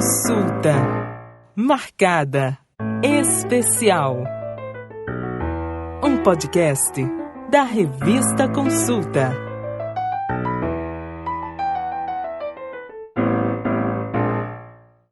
Consulta Marcada Especial. Um podcast da Revista Consulta.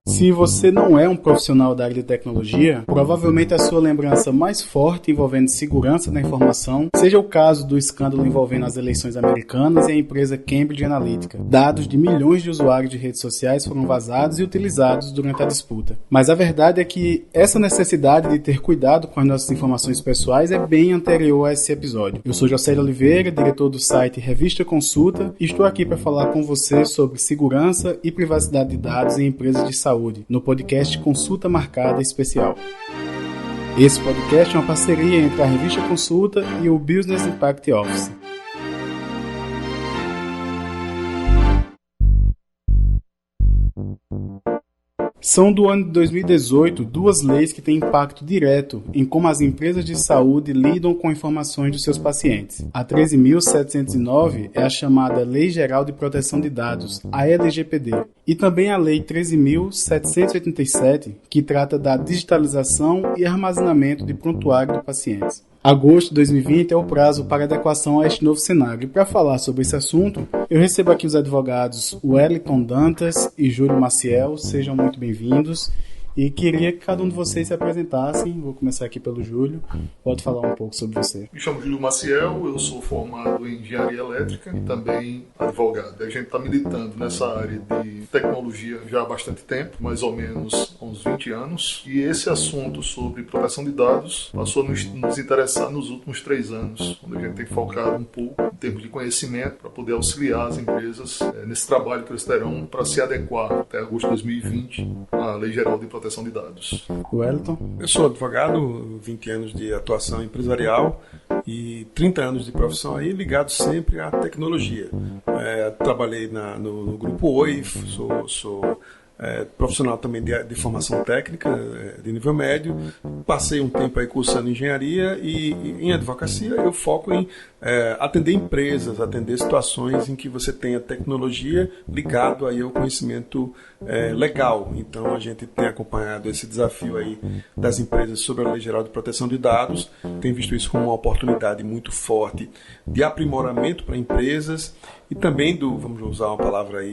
Se você não é um profissional da área de tecnologia, provavelmente a sua lembrança mais forte envolvendo segurança da informação seja o caso do escândalo envolvendo as eleições americanas e a empresa Cambridge Analytica. Dados de milhões de usuários de redes sociais foram vazados e utilizados durante a disputa. Mas a verdade é que essa necessidade de ter cuidado com as nossas informações pessoais é bem anterior a esse episódio. Eu sou José Oliveira, diretor do site Revista Consulta, e estou aqui para falar com você sobre segurança e privacidade de dados em empresas de saúde, no podcast Consulta Marcada Especial. Esse podcast é uma parceria entre a Revista Consulta e o Business Impact Office. São do ano de 2018 duas leis que têm impacto direto em como as empresas de saúde lidam com informações dos seus pacientes. A 13.709 é a chamada Lei Geral de Proteção de Dados, a LGPD, e também a Lei 13.787, que trata da digitalização e armazenamento de prontuário de pacientes. Agosto de 2020 é o prazo para adequação a este novo cenário. E para falar sobre esse assunto, eu recebo aqui os advogados Wellington Dantas e Júlio Maciel. Sejam muito bem-vindos. E queria que cada um de vocês se apresentassem. Vou começar aqui pelo Júlio. Pode falar um pouco sobre você. Me chamo Júlio Maciel, eu sou formado em engenharia elétrica e também advogado. A gente está militando nessa área de tecnologia já há bastante tempo, mais ou menos há uns 20 anos. E esse assunto sobre proteção de dados passou a nos interessar nos últimos 3 anos, onde a gente tem focado um pouco em termos de conhecimento para poder auxiliar as empresas nesse trabalho que eles terão para se adequar até agosto de 2020 à Lei Geral de Proteção de Dados. Wellington? Eu sou advogado, 20 anos de atuação empresarial e 30 anos de profissão aí ligado sempre à tecnologia. Trabalhei no Grupo Oi, sou profissional também de formação técnica de nível médio, passei um tempo aí cursando engenharia e em advocacia eu foco em atender empresas, atender situações em que você tenha tecnologia ligado aí ao conhecimento legal. Então a gente tem acompanhado esse desafio aí das empresas sobre a Lei Geral de Proteção de Dados, tem visto isso como uma oportunidade muito forte de aprimoramento para empresas e também vamos usar uma palavra aí,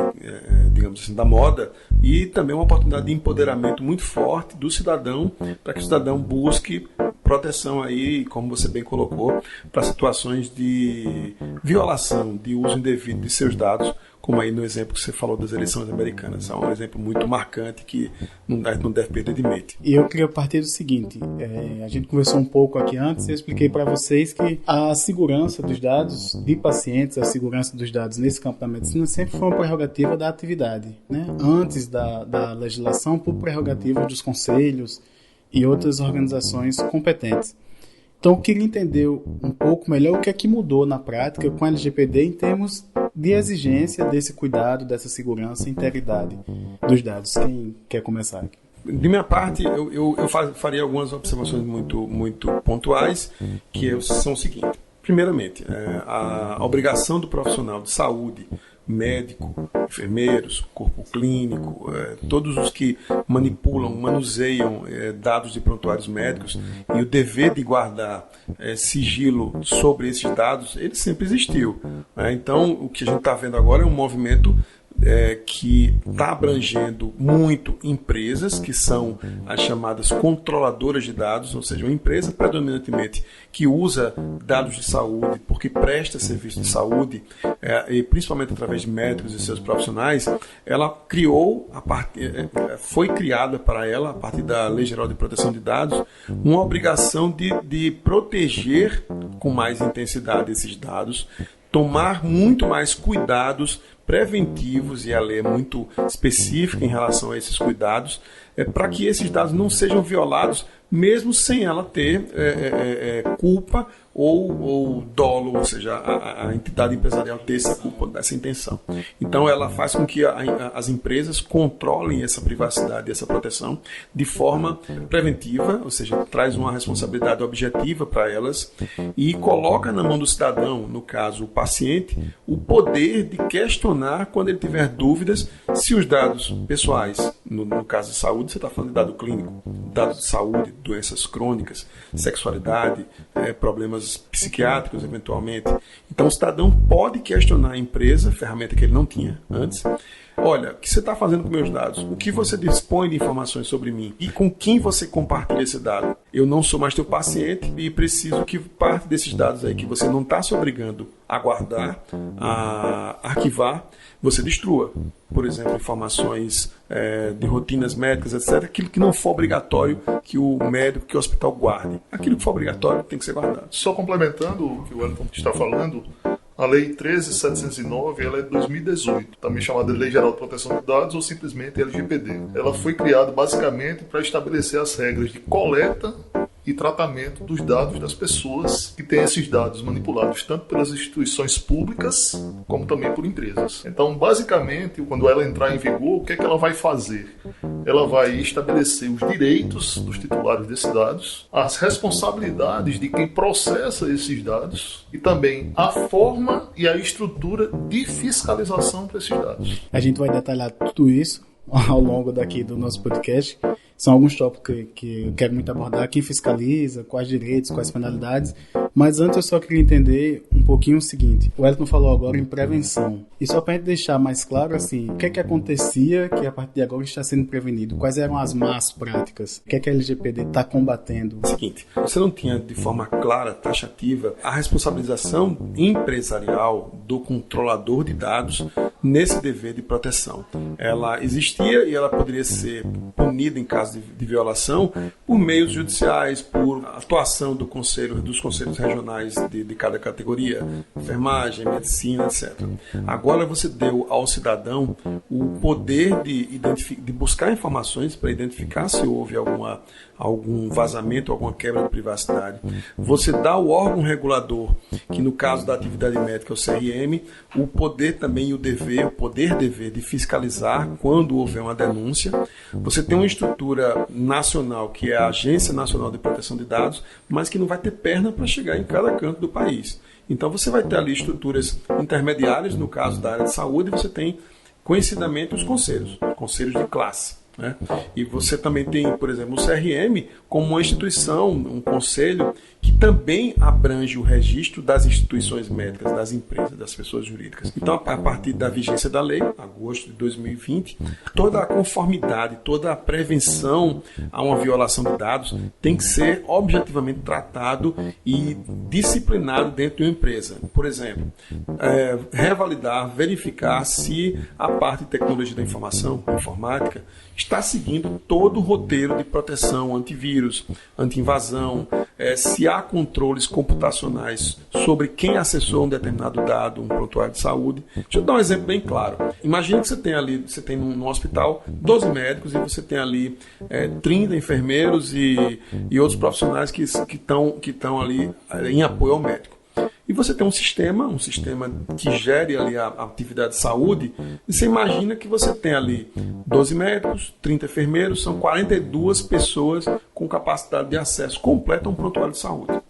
digamos assim, da moda, e também uma oportunidade de empoderamento muito forte do cidadão, para que o cidadão busque proteção aí, como você bem colocou, para situações de violação, de uso indevido de seus dados, como aí no exemplo que você falou das eleições americanas. É um exemplo muito marcante que não deve perder de mente. E eu queria partir do seguinte, a gente conversou um pouco aqui antes, eu expliquei para vocês que a segurança dos dados de pacientes, a segurança dos dados nesse campo da medicina sempre foi uma prerrogativa da atividade, né? Antes da legislação, por prerrogativa dos conselhos e outras organizações competentes. Então eu queria entender um pouco melhor o que é que mudou na prática com a LGPD em termos de exigência desse cuidado, dessa segurança e integridade dos dados. Quem quer começar aqui? De minha parte, eu faria algumas observações muito pontuais, que são o seguinte. Primeiramente, a obrigação do profissional de saúde, médico, enfermeiros, corpo clínico, todos os que manipulam, manuseiam dados de prontuários médicos e o dever de guardar sigilo sobre esses dados, ele sempre existiu. Então, o que a gente está vendo agora é um movimento que está abrangendo muito empresas que são as chamadas controladoras de dados, ou seja, uma empresa predominantemente que usa dados de saúde porque presta serviço de saúde, e principalmente através de médicos e seus profissionais, ela foi criada para ela, a partir da Lei Geral de Proteção de Dados, uma obrigação de proteger com mais intensidade esses dados, tomar muito mais cuidados preventivos, e a lei é muito específica em relação a esses cuidados, para que esses dados não sejam violados mesmo sem ela ter culpa ou dolo, ou seja, a entidade empresarial ter essa culpa, dessa intenção. Então ela faz com que as empresas controlem essa privacidade e essa proteção de forma preventiva, ou seja, traz uma responsabilidade objetiva para elas e coloca na mão do cidadão, no caso o paciente, o poder de questionar quando ele tiver dúvidas se os dados pessoais, no caso de saúde, você está falando de dado clínico, dados de saúde, doenças crônicas, sexualidade, problemas psiquiátricos, eventualmente. Então, o cidadão pode questionar a empresa, ferramenta que ele não tinha antes. Olha, o que você está fazendo com meus dados? O que você dispõe de informações sobre mim? E com quem você compartilha esse dado? Eu não sou mais teu paciente e preciso que parte desses dados aí que você não está se obrigando a guardar, a arquivar, você destrua. Por exemplo, informações de rotinas médicas, etc. Aquilo que não for obrigatório que o médico, que o hospital guarde. Aquilo que for obrigatório tem que ser guardado. Só complementando o que o Wellington está falando, a Lei 13.709 ela é de 2018, também chamada Lei Geral de Proteção de Dados ou simplesmente LGPD. Ela foi criada basicamente para estabelecer as regras de coleta e tratamento dos dados das pessoas que têm esses dados manipulados tanto pelas instituições públicas como também por empresas. Então, basicamente, quando ela entrar em vigor, o que é que ela vai fazer? Ela vai estabelecer os direitos dos titulares desses dados, as responsabilidades de quem processa esses dados e também a forma e a estrutura de fiscalização para esses dados. A gente vai detalhar tudo isso ao longo daqui do nosso podcast. São alguns tópicos que eu quero muito abordar. Quem fiscaliza, quais direitos, quais penalidades. Mas antes eu só queria entender um pouquinho o seguinte. O Wellington falou agora em prevenção. E só para a gente deixar mais claro, assim, o que é que acontecia que a partir de agora está sendo prevenido? Quais eram as más práticas? O que é que a LGPD está combatendo? Seguinte, você não tinha de forma clara, taxativa, a responsabilização empresarial do controlador de dados nesse dever de proteção. Ela existia e ela poderia ser punida em caso de violação por meios judiciais, por atuação dos conselhos regionais de cada categoria, enfermagem, medicina, etc. Agora você deu ao cidadão o poder de buscar informações para identificar se houve algum vazamento, alguma quebra de privacidade. Você dá ao órgão regulador, que no caso da atividade médica é o CRM, o poder também e o poder-dever de fiscalizar quando houver uma denúncia. Você tem uma estrutura nacional, que é a Agência Nacional de Proteção de Dados, mas que não vai ter perna para chegar em cada canto do país. Então você vai ter ali estruturas intermediárias, no caso da área de saúde, você tem conhecidamente os conselhos de classe. Né? E você também tem, por exemplo, o CRM como uma instituição, um conselho que também abrange o registro das instituições médicas, das empresas, das pessoas jurídicas. Então, a partir da vigência da lei, agosto de 2020, toda a conformidade, toda a prevenção a uma violação de dados tem que ser objetivamente tratado e disciplinado dentro de uma empresa. Por exemplo, revalidar, verificar se a parte de tecnologia da informação, informática, está seguindo todo o roteiro de proteção antivírus, anti-invasão, se há controles computacionais sobre quem acessou um determinado dado, um prontuário de saúde. Deixa eu dar um exemplo bem claro. Imagina que você tem num hospital 12 médicos e você tem ali 30 enfermeiros e outros profissionais que estão ali em apoio ao médico. E você tem um sistema que gere ali a atividade de saúde, e você imagina que você tem ali 12 médicos, 30 enfermeiros, são 42 pessoas com capacidade de acesso completo a um prontuário de saúde.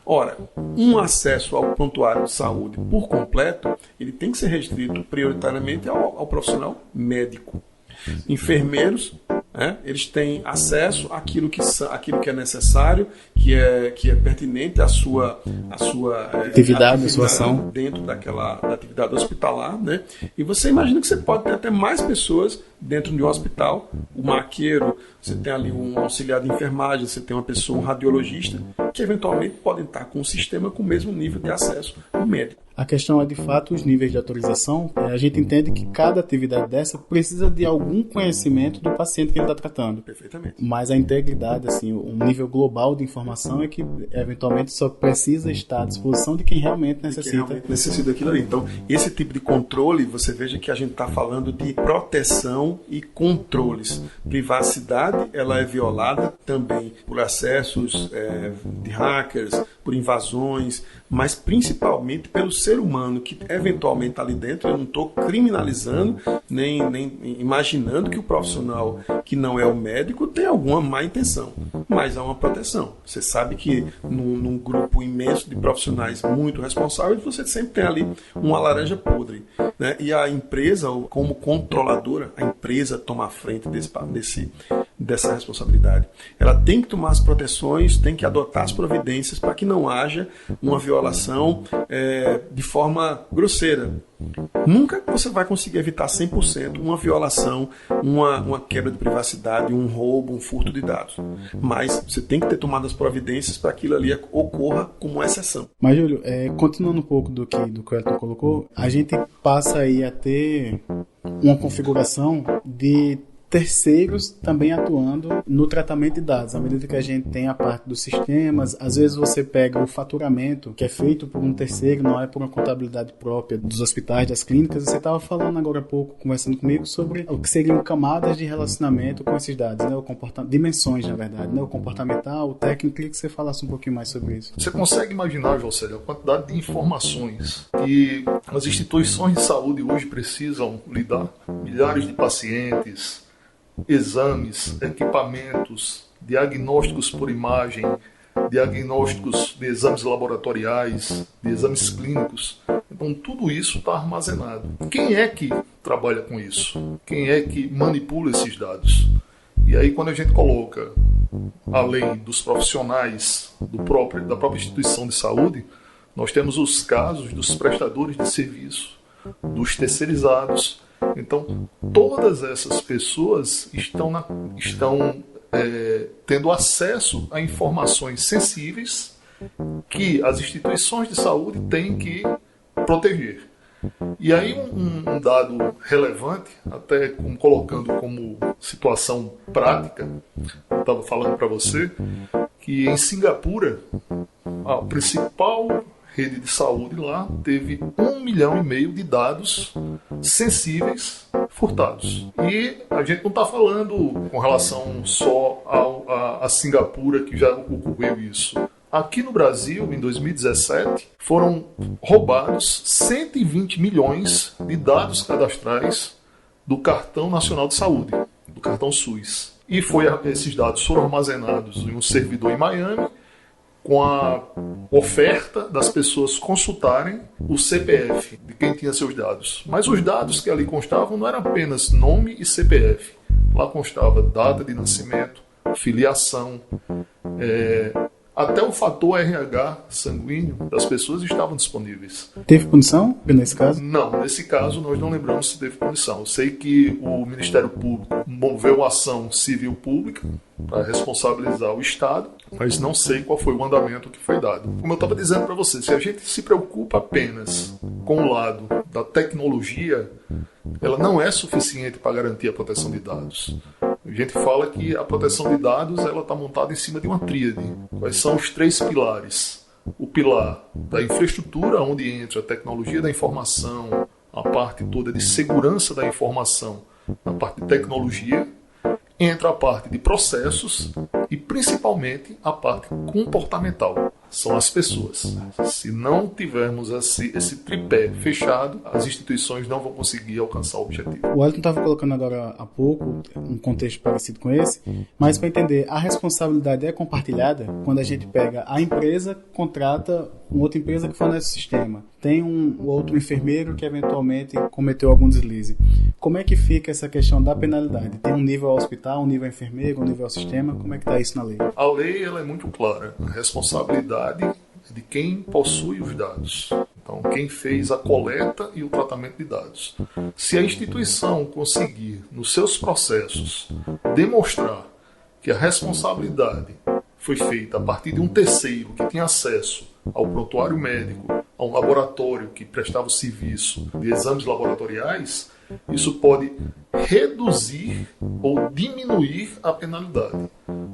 Ora, um acesso ao prontuário de saúde por completo, ele tem que ser restrito prioritariamente ao profissional médico. Enfermeiros, eles têm acesso àquilo que é necessário, que é pertinente à sua atividade, à sua ação dentro da atividade hospitalar, né? E você imagina que você pode ter até mais pessoas dentro de um hospital, o maqueiro, você tem ali um auxiliar de enfermagem, você tem uma pessoa, um radiologista, que eventualmente podem estar com um sistema com o mesmo nível de acesso ao médico. A questão é, de fato, os níveis de autorização. A gente entende que cada atividade dessa precisa de algum conhecimento do paciente que ele está tratando. Perfeitamente. Mas a integridade, assim, um nível global de informação é que, eventualmente, só precisa estar à disposição de quem realmente necessita. Necessita daquilo ali. Então, esse tipo de controle, você veja que a gente está falando de proteção proteção e controles. Privacidade, ela é violada também por acessos de hackers, por invasões, mas principalmente pelo ser humano que eventualmente está ali dentro. Eu não estou criminalizando, nem imaginando que o profissional que não é o médico tem alguma má intenção, mas há uma proteção. Você sabe que num grupo imenso de profissionais muito responsáveis, você sempre tem ali uma laranja podre, né? E a empresa, como controladora, a empresa toma a frente dessa responsabilidade. Ela tem que tomar as proteções, tem que adotar as providências para que não haja uma violação de forma grosseira. Nunca você vai conseguir evitar 100% uma violação, uma quebra de privacidade, um roubo, um furto de dados. Mas você tem que ter tomado as providências para aquilo ali ocorra como exceção. Mas, Júlio, continuando um pouco do que o Elton colocou, a gente passa aí a ter uma configuração de terceiros também atuando no tratamento de dados. À medida que a gente tem a parte dos sistemas, às vezes você pega o faturamento que é feito por um terceiro, não é por uma contabilidade própria dos hospitais, das clínicas. Você estava falando agora há pouco, conversando comigo, sobre o que seriam camadas de relacionamento com esses dados, né? Dimensões, na verdade, né? O comportamental, o técnico. Queria que você falasse um pouquinho mais sobre isso. Você consegue imaginar, Josélio, a quantidade de informações que as instituições de saúde hoje precisam lidar? Milhares de pacientes, exames, equipamentos, diagnósticos por imagem, diagnósticos de exames laboratoriais, de exames clínicos. Então tudo isso está armazenado. Quem é que trabalha com isso? Quem é que manipula esses dados? E aí quando a gente coloca, além dos profissionais da própria instituição de saúde, nós temos os casos dos prestadores de serviço, dos terceirizados. Então, todas essas pessoas estão tendo acesso a informações sensíveis que as instituições de saúde têm que proteger. E aí um dado relevante, até colocando como situação prática, eu estava falando para você, que em Singapura, a principal rede de saúde lá teve 1,5 milhão de dados sensíveis furtados. E a gente não está falando com relação só a Singapura, que já ocorreu isso. Aqui no Brasil, em 2017, foram roubados 120 milhões de dados cadastrais do Cartão Nacional de Saúde, do cartão SUS. E esses dados foram armazenados em um servidor em Miami, com a oferta das pessoas consultarem o CPF de quem tinha seus dados. Mas os dados que ali constavam não eram apenas nome e CPF. Lá constava data de nascimento, filiação, até o fator RH sanguíneo das pessoas estavam disponíveis. Teve punição nesse caso? Não, nesse caso nós não lembramos se teve punição. Eu sei que o Ministério Público moveu ação civil pública para responsabilizar o Estado, mas não sei qual foi o andamento que foi dado. Como eu estava dizendo para você, se a gente se preocupa apenas com o lado da tecnologia, ela não é suficiente para garantir a proteção de dados. A gente fala que a proteção de dados está montada em cima de uma tríade. Quais são os 3 pilares? O pilar da infraestrutura, onde entra a tecnologia da informação, a parte toda de segurança da informação, a parte de tecnologia, entra a parte de processos e principalmente a parte comportamental. São as pessoas. Se não tivermos esse tripé fechado, as instituições não vão conseguir alcançar o objetivo. O Elton estava colocando agora há pouco um contexto parecido com esse, mas para entender, a responsabilidade é compartilhada quando a gente pega a empresa, contrata uma outra empresa que fornece o sistema. Tem um outro enfermeiro que eventualmente cometeu algum deslize. Como é que fica essa questão da penalidade? Tem um nível ao hospital, um nível ao enfermeiro, um nível ao sistema? Como é que está isso na lei? A lei é muito clara. A responsabilidade de quem possui os dados. Então, quem fez a coleta e o tratamento de dados. Se a instituição conseguir, nos seus processos, demonstrar que a responsabilidade foi feita a partir de um terceiro que tinha acesso ao prontuário médico, a um laboratório que prestava o serviço de exames laboratoriais, isso pode reduzir ou diminuir a penalidade,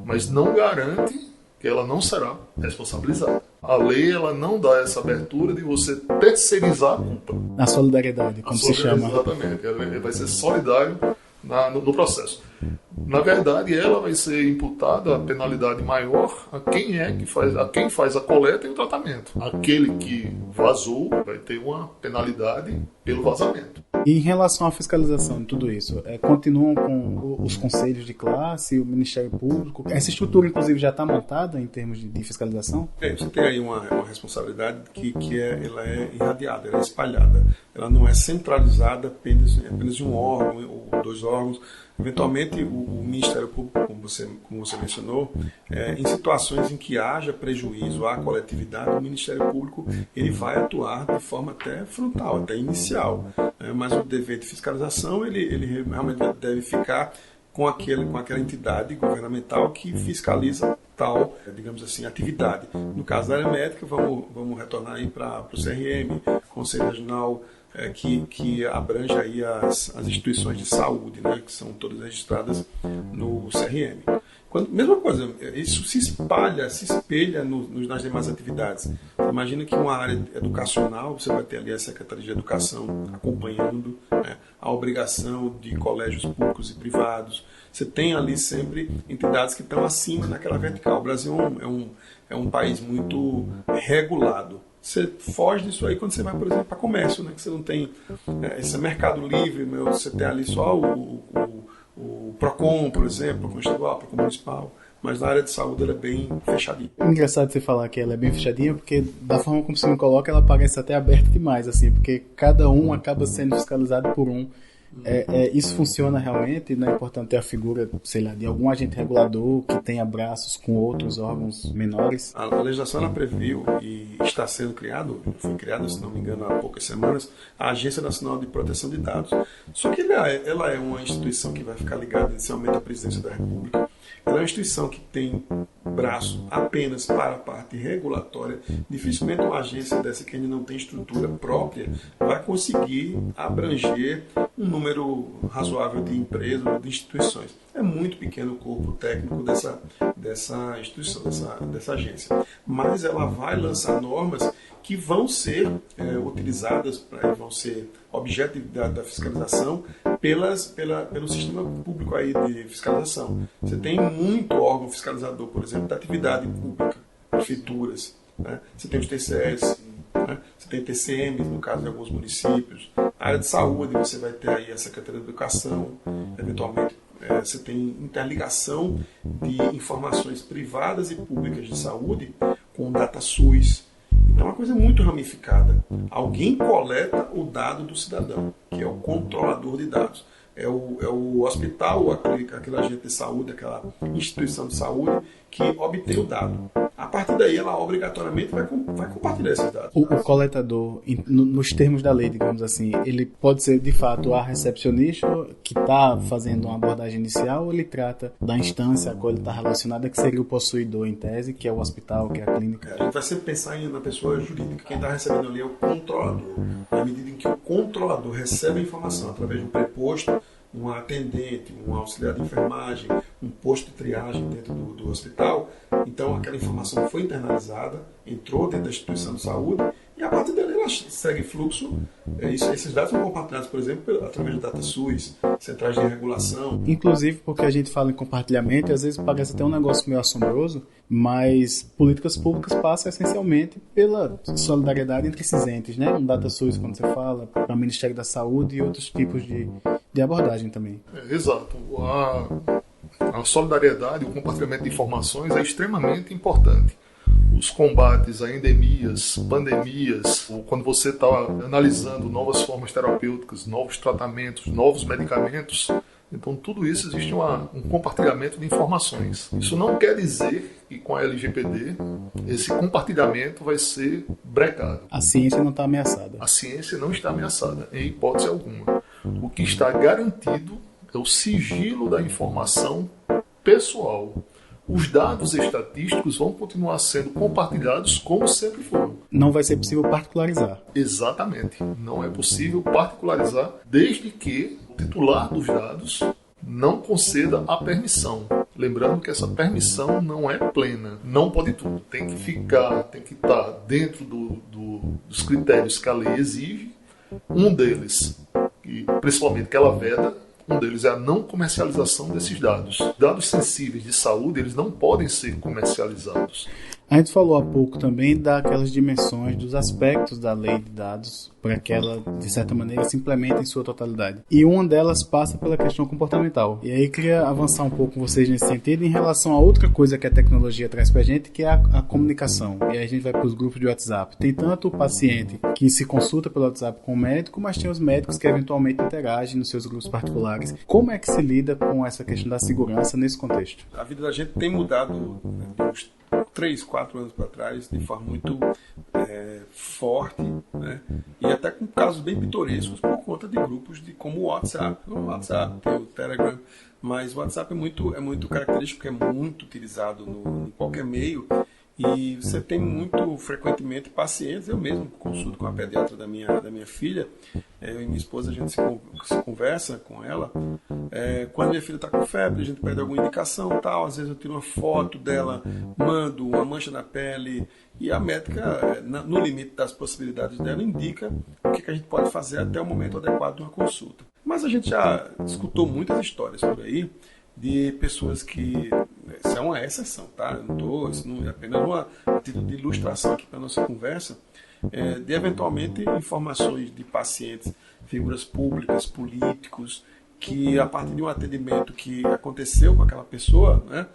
mas não garante que ela não será responsabilizada. A lei ela não dá essa abertura de você terceirizar a culpa. A solidariedade, como se chama. Exatamente. Ela vai ser solidário no processo. Na verdade, ela vai ser imputada a penalidade maior a quem faz a coleta e o tratamento. Aquele que vazou vai ter uma penalidade pelo vazamento. E em relação à fiscalização de tudo isso, continuam com os conselhos de classe, o Ministério Público? Essa estrutura, inclusive, já está montada em termos de fiscalização? Você tem aí uma responsabilidade ela é irradiada, ela é espalhada. Ela não é centralizada apenas em um órgão ou 2 órgãos. Eventualmente, o Ministério Público, como você mencionou, em situações em que haja prejuízo à coletividade, o Ministério Público ele vai atuar de forma até frontal, até inicial. Mas o dever de fiscalização ele realmente deve ficar com aquela entidade governamental que fiscaliza tal, digamos assim, atividade. No caso da área médica, vamos retornar aí para o CRM, Conselho Regional, que abrange aí as instituições de saúde, né, que são todas registradas no CRM. Mesma coisa, isso se espelha nas demais atividades. Imagina que uma área educacional, você vai ter ali a Secretaria de Educação acompanhando, né, a obrigação de colégios públicos e privados. Você tem ali sempre entidades que estão acima naquela vertical. O Brasil é um país muito regulado. Você foge disso aí quando você vai, por exemplo, para comércio, né? Que você não tem esse mercado livre, você tem ali só o PROCON, por exemplo, PROCON estadual, PROCON municipal, mas na área de saúde ela é bem fechadinha. É engraçado você falar que ela é bem fechadinha, porque da forma como você me coloca, ela parece até aberta demais, assim, porque cada um acaba sendo fiscalizado por um. Isso funciona realmente? Não é importante ter a figura, sei lá, de algum agente regulador que tenha braços com outros órgãos menores? A legislação ela previu e está sendo foi criada, se não me engano, há poucas semanas, a Agência Nacional de Proteção de Dados. Só que ela é uma instituição que vai ficar ligada inicialmente à Presidência da República. Ela é uma instituição que tem braço apenas para a parte regulatória. Dificilmente uma agência dessa que ainda não tem estrutura própria vai conseguir abranger um número razoável de empresas ou de instituições. É muito pequeno o corpo técnico dessa instituição, dessa agência. Mas ela vai lançar normas que vão ser utilizadas, vão ser objeto da fiscalização pelo sistema público aí de fiscalização. Você tem muito órgão fiscalizador, por exemplo, da atividade pública, prefeituras, né? Você tem os TCS, né? Você tem TCMs, no caso de alguns municípios. A área de saúde, você vai ter aí a Secretaria de Educação, eventualmente você tem interligação de informações privadas e públicas de saúde com o DataSUS. É uma coisa muito ramificada. Alguém coleta o dado do cidadão, que é o controlador de dados. É o hospital, aquele agente de saúde, aquela instituição de saúde que obtém o dado. A partir daí, ela obrigatoriamente vai compartilhar esses dados. O coletador, nos termos da lei, digamos assim, ele pode ser, de fato, a recepcionista que está fazendo uma abordagem inicial, ou ele trata da instância a qual ele está relacionada, que seria o possuidor, em tese, que é o hospital, que é a clínica? A gente vai sempre pensar na pessoa jurídica. Quem está recebendo ali é o controlador. Na medida em que o controlador recebe a informação através de um preposto, um atendente, um auxiliar de enfermagem, um posto de triagem dentro do hospital, então aquela informação foi internalizada, entrou dentro da instituição de saúde e a partir dali ela segue fluxo. Esses dados são compartilhados, por exemplo, através do DataSUS, centrais de regulação. Inclusive porque a gente fala em compartilhamento e às vezes parece até um negócio meio assombroso, mas políticas públicas passam essencialmente pela solidariedade entre esses entes, né? Um DataSUS, quando você fala, para o Ministério da Saúde e outros tipos de abordagem também. Exato. A solidariedade, o compartilhamento de informações é extremamente importante. Os combates a endemias, pandemias, ou quando você está analisando novas formas terapêuticas, novos tratamentos, novos medicamentos, então tudo isso existe um compartilhamento de informações. Isso não quer dizer que com a LGPD esse compartilhamento vai ser brecado. A ciência não está ameaçada. A ciência não está ameaçada, em hipótese alguma. O que está garantido é o sigilo da informação pessoal. Os dados estatísticos vão continuar sendo compartilhados como sempre foram. Não vai ser possível particularizar. Exatamente. Não é possível particularizar desde que o titular dos dados não conceda a permissão. Lembrando que essa permissão não é plena. Não pode tudo. Tem que estar dentro dos critérios que a lei exige. Um deles, principalmente que ela veda, Um deles é a não comercialização desses dados. Dados sensíveis de saúde, eles não podem ser comercializados. A gente falou há pouco também daquelas dimensões, dos aspectos da lei de dados para que ela, de certa maneira, se implemente em sua totalidade. E uma delas passa pela questão comportamental. E aí queria avançar um pouco com vocês nesse sentido em relação a outra coisa que a tecnologia traz para a gente, que é a comunicação. E aí a gente vai para os grupos de WhatsApp. Tem tanto o paciente que se consulta pelo WhatsApp com o médico, mas tem os médicos que eventualmente interagem nos seus grupos particulares. Como é que se lida com essa questão da segurança nesse contexto? A vida da gente tem mudado, né, uns 3, 4 anos para trás, de forma muito forte, né? E até com casos bem pitorescos por conta de grupos como o WhatsApp. O WhatsApp, tem o Telegram, mas o WhatsApp é muito característico, porque é muito utilizado em qualquer meio. E você tem muito frequentemente pacientes, eu mesmo consulto com a pediatra da minha filha, eu e minha esposa, a gente se conversa com ela, quando minha filha está com febre, a gente pede alguma indicação, tal, às vezes eu tiro uma foto dela, mando uma mancha na pele, e a médica, no limite das possibilidades dela, indica o que a gente pode fazer até o momento adequado de uma consulta. Mas a gente já escutou muitas histórias por aí, de pessoas que... Isso é uma exceção, tá? Isso não é apenas uma título de ilustração aqui para a nossa conversa, de eventualmente informações de pacientes, figuras públicas, políticos, que a partir de um atendimento que aconteceu com aquela pessoa, né,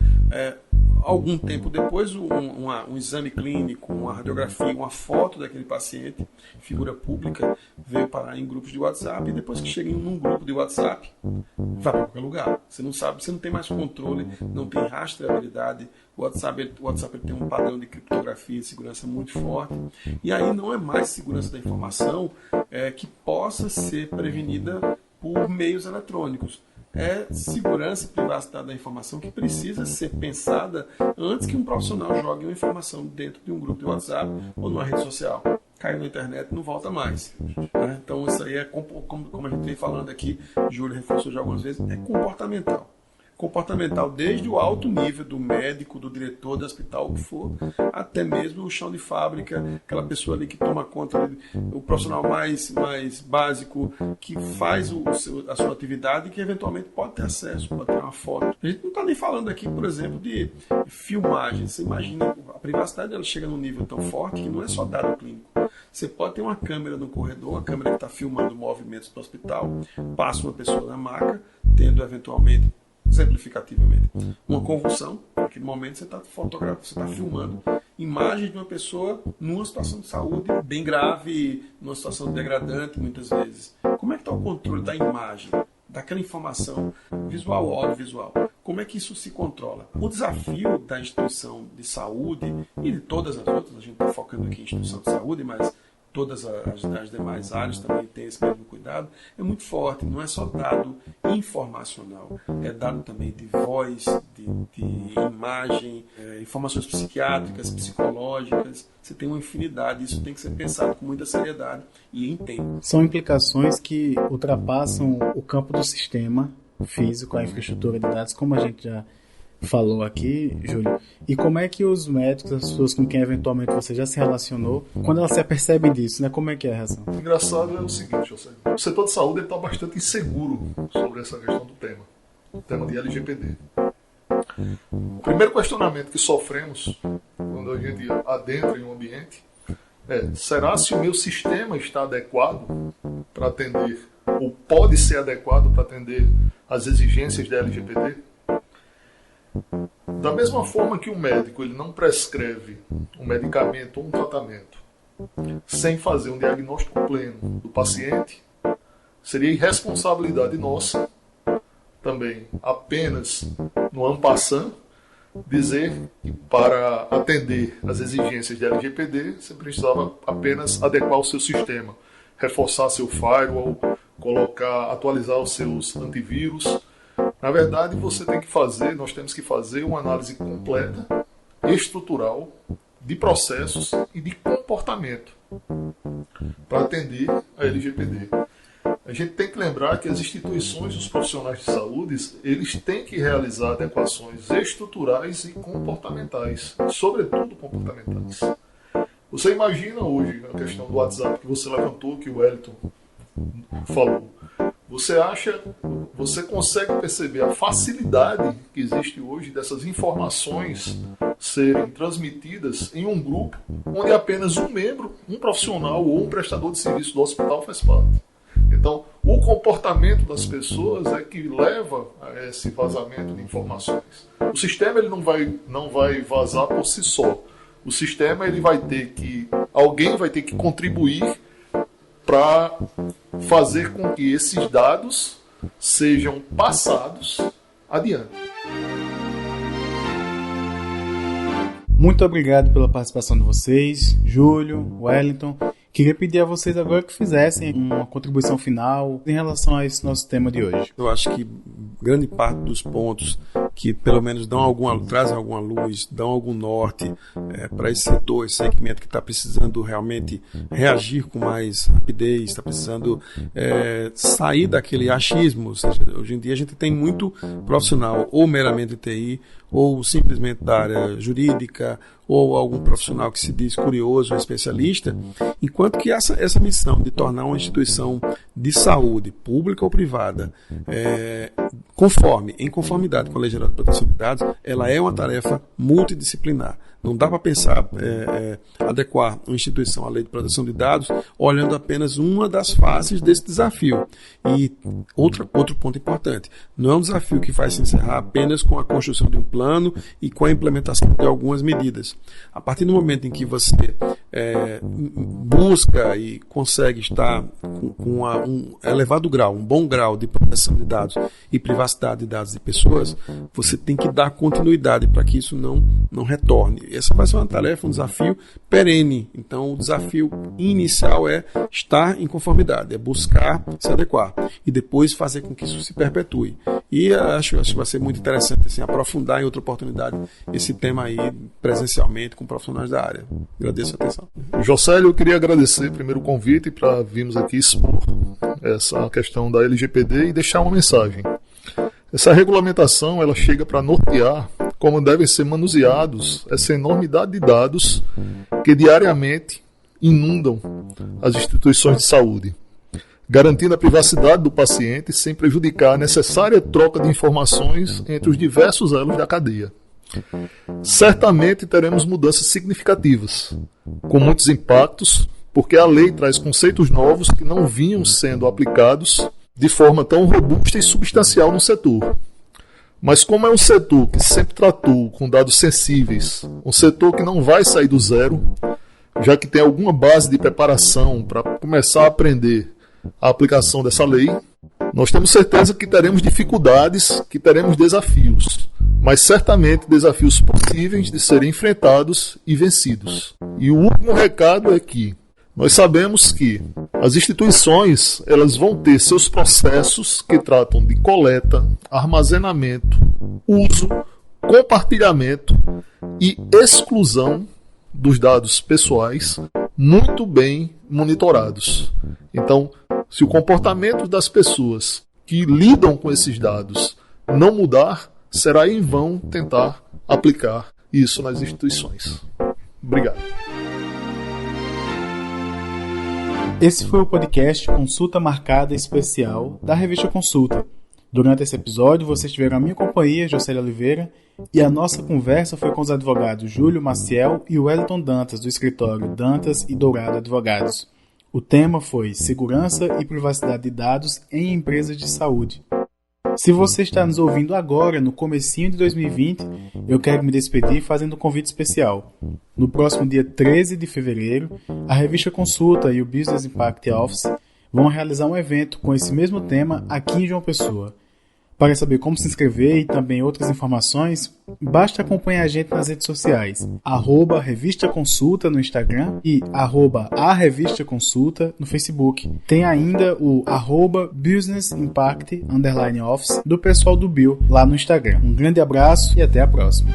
algum tempo depois, um exame clínico, uma radiografia, uma foto daquele paciente, figura pública, veio parar em grupos de WhatsApp, e depois que chega em um grupo de WhatsApp, vai para qualquer lugar. Você não sabe, você não tem mais controle, não tem rastreabilidade. O WhatsApp ele tem um padrão de criptografia e segurança muito forte. E aí não é mais segurança da informação que possa ser prevenida por meios eletrônicos. É segurança e privacidade da informação que precisa ser pensada antes que um profissional jogue uma informação dentro de um grupo de WhatsApp ou numa rede social. Caiu na internet e não volta mais. Né? Então isso aí como a gente vem falando aqui, Júlio reforçou já algumas vezes, é comportamental. Comportamental desde o alto nível do médico, do diretor do hospital, o que for, até mesmo o chão de fábrica, aquela pessoa ali que toma conta, o profissional mais básico, que faz a sua atividade e que eventualmente pode ter acesso, pode ter uma foto. A gente não está nem falando aqui, por exemplo, de filmagem. Você imagina, a privacidade dela chega num nível tão forte que não é só dado clínico. Você pode ter uma câmera no corredor, uma câmera que está filmando movimentos do hospital, passa uma pessoa na maca, tendo eventualmente, exemplificativamente, uma convulsão. Naquele momento você está fotografando, você está filmando imagens de uma pessoa numa situação de saúde bem grave, numa situação degradante muitas vezes. Como é que está o controle da imagem, daquela informação visual ou audiovisual? Como é que isso se controla? O desafio da instituição de saúde e de todas as outras, a gente está focando aqui em instituição de saúde, mas todas as demais áreas também têm esse mesmo cuidado, é muito forte. Não é só dado informacional, é dado também de voz, de imagem, informações psiquiátricas, psicológicas. Você tem uma infinidade, isso tem que ser pensado com muita seriedade e em tempo. São implicações que ultrapassam o campo do sistema físico, a infraestrutura de dados, como a gente já falou aqui, Júlio. E como é que os médicos, as pessoas com quem eventualmente você já se relacionou, quando elas se apercebem disso, né? Como é que é a reação? O engraçado é o seguinte, José. O setor de saúde está bastante inseguro sobre essa questão do tema. O tema de LGPD. O primeiro questionamento que sofremos quando a gente adentra em um ambiente é: será se o meu sistema está adequado para atender, ou pode ser adequado para atender as exigências da LGPD? Da mesma forma que o médico ele não prescreve um medicamento ou um tratamento sem fazer um diagnóstico pleno do paciente, seria irresponsabilidade nossa, também apenas no en passant, dizer que para atender as exigências da LGPD você precisava apenas adequar o seu sistema, reforçar seu firewall, atualizar os seus antivírus. Na verdade, nós temos que fazer uma análise completa, estrutural, de processos e de comportamento para atender a LGPD. A gente tem que lembrar que as instituições e os profissionais de saúde, eles têm que realizar adequações estruturais e comportamentais, sobretudo comportamentais. Você imagina hoje a questão do WhatsApp que você levantou, que o Wellington falou. você consegue perceber a facilidade que existe hoje dessas informações serem transmitidas em um grupo onde apenas um membro, um profissional ou um prestador de serviço do hospital faz parte. Então, o comportamento das pessoas é que leva a esse vazamento de informações. O sistema ele não vai vazar por si só. O sistema alguém vai ter que contribuir para fazer com que esses dados sejam passados adiante. Muito obrigado pela participação de vocês, Júlio, Wellington. Queria pedir a vocês agora que fizessem uma contribuição final em relação a esse nosso tema de hoje. Eu acho que grande parte dos pontos que pelo menos trazem alguma luz, dão algum norte para esse setor, esse segmento que está precisando realmente reagir com mais rapidez, está precisando sair daquele achismo. Ou seja, hoje em dia a gente tem muito profissional ou meramente TI, ou simplesmente da área jurídica, ou algum profissional que se diz curioso ou especialista, enquanto que essa missão de tornar uma instituição de saúde, pública ou privada, em conformidade com a Lei Geral de Proteção de Dados, ela é uma tarefa multidisciplinar. Não dá para pensar, adequar uma instituição à Lei de Proteção de Dados olhando apenas uma das faces desse desafio. E outro ponto importante, não é um desafio que vai se encerrar apenas com a construção de um plano e com a implementação de algumas medidas. A partir do momento em que você busca e consegue estar com um elevado grau, um bom grau de proteção de dados e privacidade de dados de pessoas, você tem que dar continuidade para que isso não retorne. Essa vai ser uma tarefa, um desafio perene. Então, o desafio inicial é estar em conformidade, é buscar se adequar e depois fazer com que isso se perpetue. E acho que vai ser muito interessante assim, aprofundar em outra oportunidade esse tema aí presencialmente com profissionais da área. Agradeço a atenção. Jocélio, eu queria agradecer primeiro o convite para virmos aqui expor essa questão da LGPD e deixar uma mensagem. Essa regulamentação ela chega para nortear como devem ser manuseados essa enormidade de dados que diariamente inundam as instituições de saúde, garantindo a privacidade do paciente sem prejudicar a necessária troca de informações entre os diversos elos da cadeia. Certamente teremos mudanças significativas, com muitos impactos, porque a lei traz conceitos novos que não vinham sendo aplicados de forma tão robusta e substancial no setor. Mas como é um setor que sempre tratou com dados sensíveis, um setor que não vai sair do zero, já que tem alguma base de preparação para começar a aprender a aplicação dessa lei, nós temos certeza que teremos dificuldades, que teremos desafios, mas certamente desafios possíveis de serem enfrentados e vencidos. E o último recado é que nós sabemos que as instituições elas vão ter seus processos que tratam de coleta, armazenamento, uso, compartilhamento e exclusão dos dados pessoais muito bem monitorados. Então, se o comportamento das pessoas que lidam com esses dados não mudar, será em vão tentar aplicar isso nas instituições. Obrigado. Esse foi o podcast Consulta Marcada Especial da Revista Consulta. Durante esse episódio, vocês tiveram a minha companhia, Jocélio Oliveira, e a nossa conversa foi com os advogados Júlio Maciel e Wellington Dantas, do escritório Dantas e Dourado Advogados. O tema foi Segurança e Privacidade de Dados em Empresas de Saúde. Se você está nos ouvindo agora, no comecinho de 2020, eu quero me despedir fazendo um convite especial. No próximo dia 13 de fevereiro, a Revista Consulta e o Business Impact Office vão realizar um evento com esse mesmo tema aqui em João Pessoa. Para saber como se inscrever e também outras informações, basta acompanhar a gente nas redes sociais, @Revista Consulta no Instagram e @arevistaconsulta no Facebook. Tem ainda o @Business Impact _Office do pessoal do Bill lá no Instagram. Um grande abraço e até a próxima.